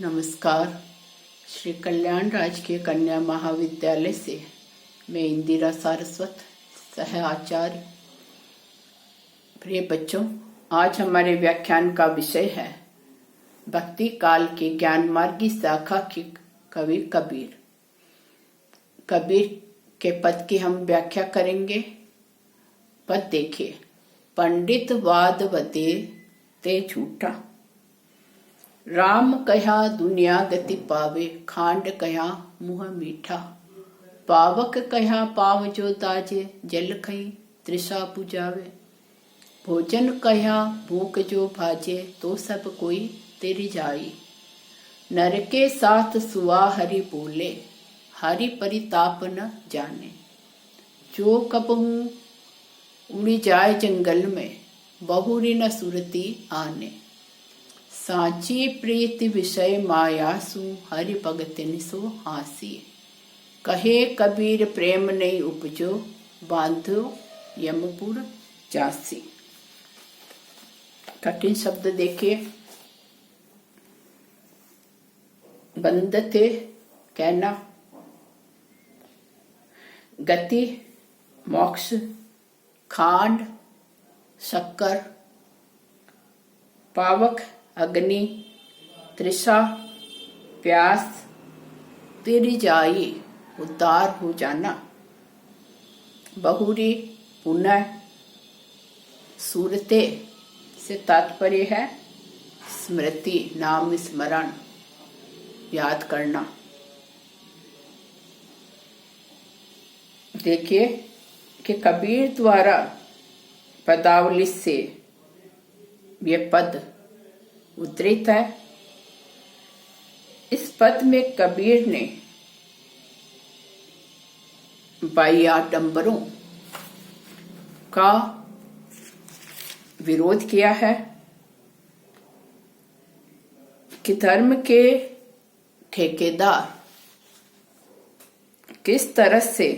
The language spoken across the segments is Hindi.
नमस्कार। श्री कल्याण राजकीय कन्या महाविद्यालय से मैं इंदिरा सारस्वत सह आचार्य। प्रिय बच्चों, आज हमारे व्याख्यान का विषय है भक्ति काल की ज्ञान मार्गी शाखा की कवि कबीर। कबीर के पद की हम व्याख्या करेंगे। पद देखिए। पंडित वाद वते ते झूठा, राम कहा दुनिया गति पावे, खांड कहा मुँह मीठा। पावक कहा पाव जो ताजे, जल खई तृषा बुझावे। भोजन कहा भूख जो भाजे, तो सब कोई तेरी जाई। नर के साथ सुआ हरि बोले, हरि परिताप न जाने। जो कबहू उड़ी जाए जंगल में, बहुरी न सुरती आने। सांची प्रीति विषय मायासु, हरि भगतिन सो हासी। कहे कबीर प्रेम नहीं उपजो, बांधो यमपुर जासी। कठिन शब्द देखिए। बंद थे कहना, गति मोक्ष, खांड शक्कर, पावक अग्नि, तृषा प्यास, तेरी जाई उद्धार हो जाना। बहुरी पुनः, सूरते से तात्पर्य है स्मृति, नाम स्मरण, याद करना। देखिए कि कबीर द्वारा पदावली से ये पद उद्धृत है। इस पद में कबीर ने बाह्य आडंबरों का विरोध किया है कि धर्म के ठेकेदार किस तरह से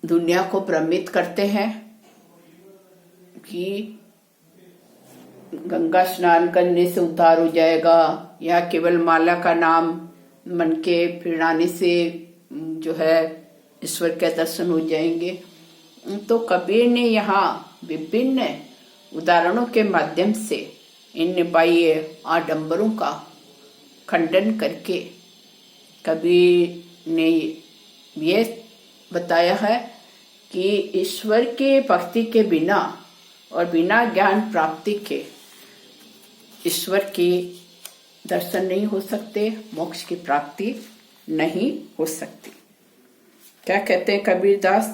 दुनिया को भ्रमित करते हैं कि गंगा स्नान करने से उद्धार हो जाएगा, या केवल माला का नाम मन के फिराने से जो है ईश्वर के दर्शन हो जाएंगे। तो कबीर ने यहाँ विभिन्न उदाहरणों के माध्यम से इन बाह्य आडंबरों का खंडन करके कबीर ने ये बताया है कि ईश्वर के भक्ति के बिना और बिना ज्ञान प्राप्ति के ईश्वर के दर्शन नहीं हो सकते, मोक्ष की प्राप्ति नहीं हो सकती। क्या कहते हैं कबीरदास?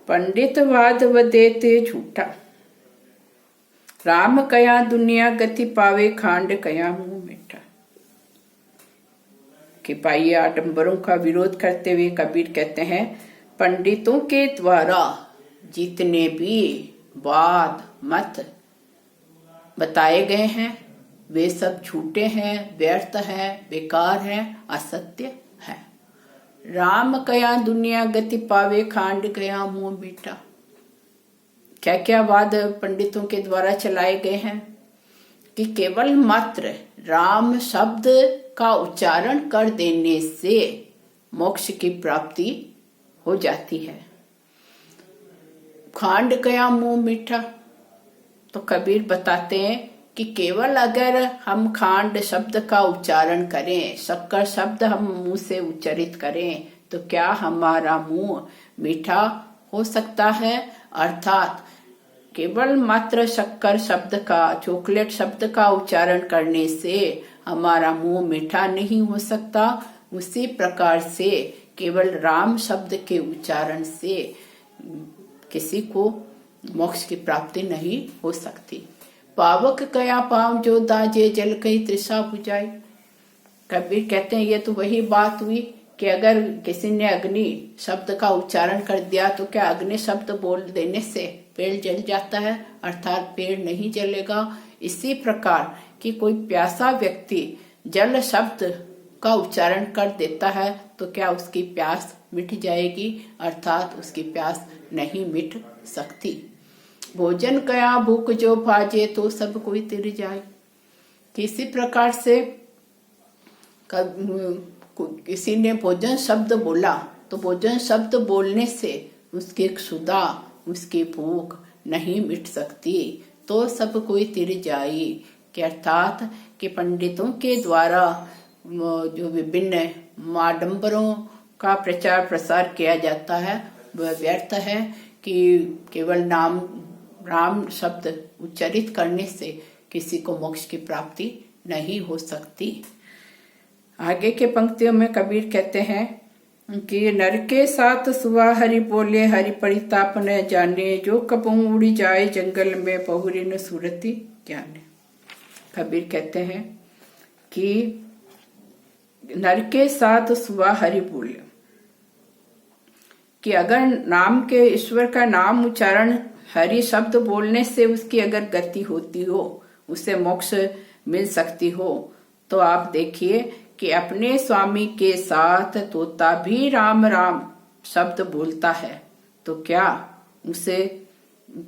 पंडित वाद वदेते झूठा, राम कया दुनिया गति पावे, खांड कया मुंह मीठा। कि बाह्य आडंबरों का विरोध करते हुए कबीर कहते हैं पंडितों के द्वारा जितने भी वाद मत बताए गए हैं वे सब झूठे हैं, व्यर्थ हैं, बेकार हैं, असत्य है। राम कया दुनिया गति पावे, खांड कया मुंह मीठा। क्या क्या वाद पंडितों के द्वारा चलाए गए हैं कि केवल मात्र राम शब्द का उच्चारण कर देने से मोक्ष की प्राप्ति हो जाती है। खांड कया मुंह मीठा। तो कबीर बताते हैं कि केवल अगर हम खांड शब्द का उच्चारण करें, शक्कर शब्द हम मुंह से उच्चारित करें, तो क्या हमारा मुंह मीठा हो सकता है? अर्थात केवल मात्र शक्कर शब्द का, चॉकलेट शब्द का उच्चारण करने से हमारा मुंह मीठा नहीं हो सकता। उसी प्रकार से केवल राम शब्द के उच्चारण से किसी को मोक्ष की प्राप्ति नहीं हो सकती। पावक कया पाव जो दाजे, जल कई तृषा बुझाई। कबीर कहते हैं ये तो वही बात हुई कि अगर किसी ने अग्नि शब्द का उच्चारण कर दिया तो क्या अग्नि शब्द बोल देने से पेड़ जल जाता है? अर्थात पेड़ नहीं जलेगा। इसी प्रकार कि कोई प्यासा व्यक्ति जल शब्द का उच्चारण कर देता है तो क्या उसकी प्यास मिट जाएगी? अर्थात उसकी प्यास नहीं मिट सकती। भोजन कया भूख जो भाजे, तो सब कोई तिर जाए। किसी प्रकार से किसी ने भोजन शब्द बोला तो भोजन शब्द बोलने से उसकी क्षुधा, उसकी भूख नहीं मिट सकती, तो सब कोई तिर जाई। कि अर्थात कि पंडितों के द्वारा जो विभिन्न आडंबरों का प्रचार प्रसार किया जाता है वह व्यर्थ है। कि केवल नाम राम शब्द उच्चारित करने से किसी को मोक्ष की प्राप्ति नहीं हो सकती। आगे के पंक्तियों में कबीर कहते हैं कि नर के साथ सुवा हरि बोले, हरि परिताप न जाने, जो कबू उड़ी जाए जंगल में बहुरी न सूरती ज्ञाने। कबीर कहते हैं कि नर के साथ सुवा हरि बोले, कि अगर नाम के ईश्वर का नाम उच्चारण हरि शब्द बोलने से उसकी अगर गति होती हो, उसे मोक्ष मिल सकती हो, तो आप देखिए कि अपने स्वामी के साथ तोता भी राम राम शब्द बोलता है, तो क्या उसे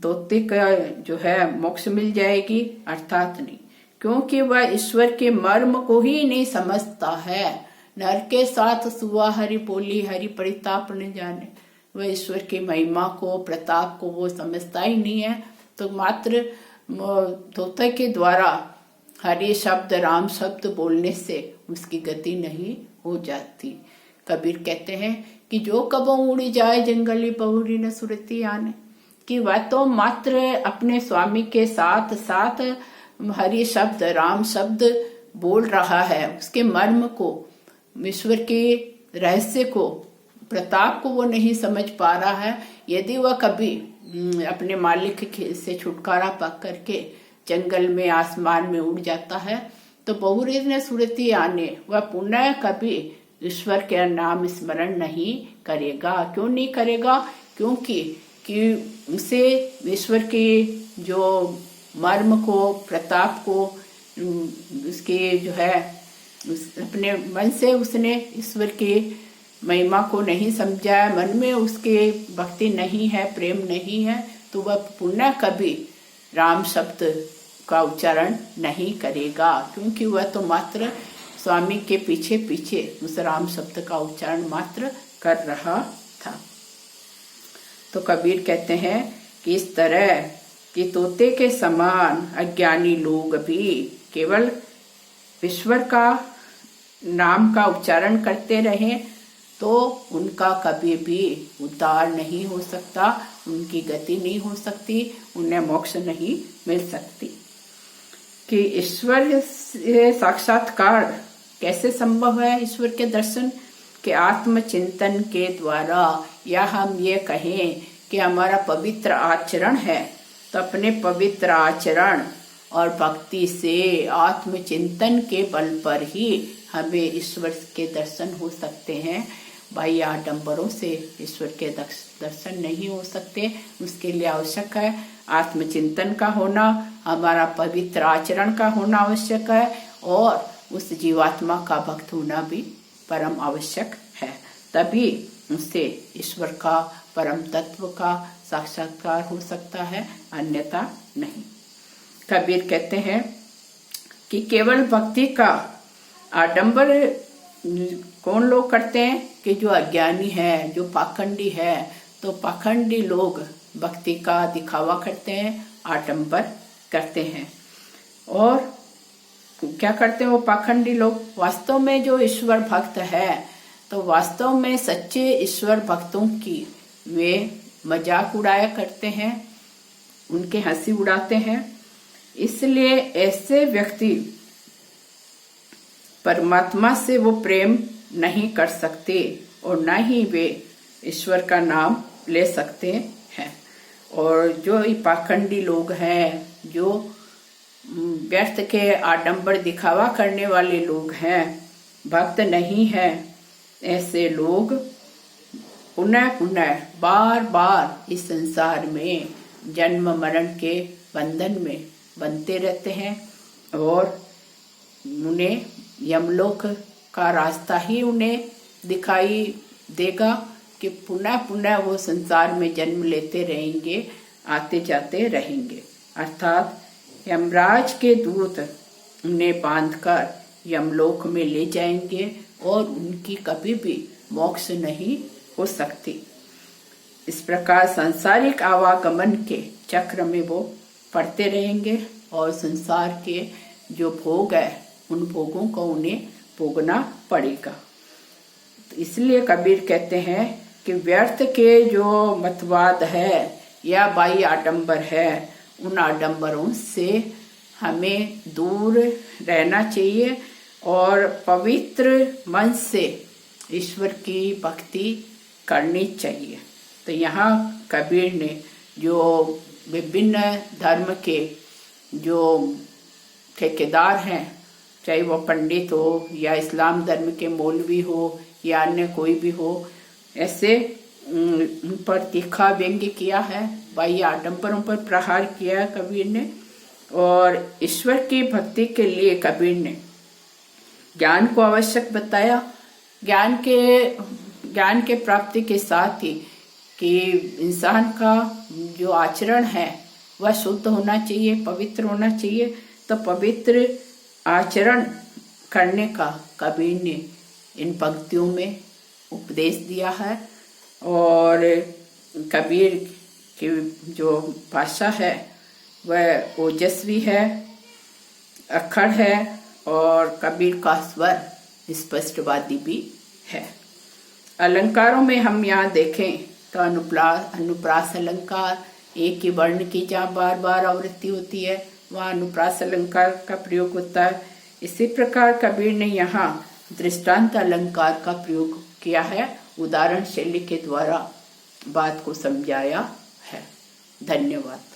तोते का जो है मोक्ष मिल जाएगी? अर्थात नहीं, क्योंकि वह ईश्वर के मर्म को ही नहीं समझता है। नर के साथ सुवा हरि बोली, हरि परिताप न जाने, वह ईश्वर की महिमा को, प्रताप को वो समझता ही नहीं है। तो मात्र तोते के द्वारा हरि शब्द, राम शब्द बोलने से उसकी गति नहीं हो जाती। कबीर कहते हैं कि जो कबो उड़ी जाए जंगली बहुरी न सुरती आने, कि वह तो मात्र अपने स्वामी के साथ साथ हरि शब्द, राम शब्द बोल रहा है, उसके मर्म को, ईश्वर के रहस्य को, प्रताप को वो नहीं समझ पा रहा है। यदि वह कभी अपने मालिक से छुटकारा पा करके जंगल में, आसमान में उड़ जाता है, तो बहुरी न सुरती आने, वह पुनः कभी ईश्वर के नाम स्मरण नहीं करेगा। क्यों नहीं करेगा? क्योंकि कि उसे ईश्वर के जो मर्म को, प्रताप को, उसके जो है अपने मन से उसने ईश्वर के महिमा को नहीं समझा, मन में उसके भक्ति नहीं है, प्रेम नहीं है, तो वह पुनः कभी राम शब्द का उच्चारण नहीं करेगा, क्योंकि वह तो मात्र स्वामी के पीछे पीछे उस राम शब्द का उच्चारण मात्र कर रहा था। तो कबीर कहते हैं कि इस तरह कि तोते के समान अज्ञानी लोग भी केवल ईश्वर का नाम का उच्चारण करते रहें तो उनका कभी भी उद्धार नहीं हो सकता, उनकी गति नहीं हो सकती, उन्हें मोक्ष नहीं मिल सकती। कि ईश्वर से साक्षात्कार कैसे संभव है? ईश्वर के दर्शन के आत्मचिंतन के द्वारा, या हम ये कहें कि हमारा पवित्र आचरण है, तो अपने पवित्र आचरण और भक्ति से, आत्मचिंतन के बल पर ही हमें ईश्वर के दर्शन हो सकते हैं। बाह्य आडंबरों से ईश्वर के दर्शन नहीं हो सकते। उसके लिए आवश्यक है आत्मचिंतन का होना, हमारा पवित्र आचरण का होना आवश्यक है, और उस जीवात्मा का भक्त होना भी परम आवश्यक है। तभी उससे ईश्वर का, परम तत्व का साक्षात्कार हो सकता है, अन्यथा नहीं। कबीर कहते हैं कि केवल भक्ति का आडंबर कौन लोग करते हैं? कि जो अज्ञानी है, जो पाखंडी है। तो पाखंडी लोग भक्ति का दिखावा करते हैं, आडंबर करते हैं। और क्या करते हैं वो पाखंडी लोग? वास्तव में जो ईश्वर भक्त है, तो वास्तव में सच्चे ईश्वर भक्तों की वे मजाक उड़ाया करते हैं, उनके हंसी उड़ाते हैं। इसलिए ऐसे व्यक्ति परमात्मा से वो प्रेम नहीं कर सकते और न ही वे ईश्वर का नाम ले सकते हैं। और जो पाखंडी लोग हैं, जो व्यर्थ के आडंबर दिखावा करने वाले लोग हैं, भक्त नहीं हैं, ऐसे लोग पुनः पुनः बार बार इस संसार में जन्म मरण के बंधन में बनते रहते हैं, और उन्हें यमलोक का रास्ता ही उन्हें दिखाई देगा कि पुनः पुनः वो संसार में जन्म लेते रहेंगे, आते जाते रहेंगे। अर्थात यमराज के दूत उन्हें बांधकर यमलोक में ले जाएंगे और उनकी कभी भी मोक्ष नहीं हो सकती। इस प्रकार सांसारिक आवागमन के चक्र में वो पड़ते रहेंगे और संसार के जो भोग है उन भोगों को उन्हें भोगना पड़ेगा। तो इसलिए कबीर कहते हैं कि व्यर्थ के जो मतवाद है या बाह्य आडंबर है, उन आडंबरों से हमें दूर रहना चाहिए और पवित्र मन से ईश्वर की भक्ति करनी चाहिए। तो यहाँ कबीर ने जो विभिन्न धर्म के जो ठेकेदार हैं, चाहे वो पंडित हो या इस्लाम धर्म के मौलवी हो या अन्य कोई भी हो, ऐसे उन पर तीखा व्यंग्य किया है, बाह्य आडंबरों पर प्रहार किया है कबीर ने। और ईश्वर की भक्ति के लिए कबीर ने ज्ञान को आवश्यक बताया। ज्ञान के प्राप्ति के साथ ही कि इंसान का जो आचरण है वह शुद्ध होना चाहिए, पवित्र होना चाहिए। तो पवित्र आचरण करने का कबीर ने इन पंक्तियों में उपदेश दिया है। और कबीर की जो भाषा है वह ओजस्वी है, अखड़ है और कबीर का स्वर स्पष्टवादी भी है। अलंकारों में हम यहाँ देखें तो अनुप्रास अलंकार, एक ही वर्ण की जहाँ बार बार आवृत्ति होती है वहाँ अनुप्रास अलंकार का प्रयोग होता है। इसी प्रकार कबीर ने यहाँ दृष्टांत अलंकार का प्रयोग किया है, उदाहरण शैली के द्वारा बात को समझाया है। धन्यवाद।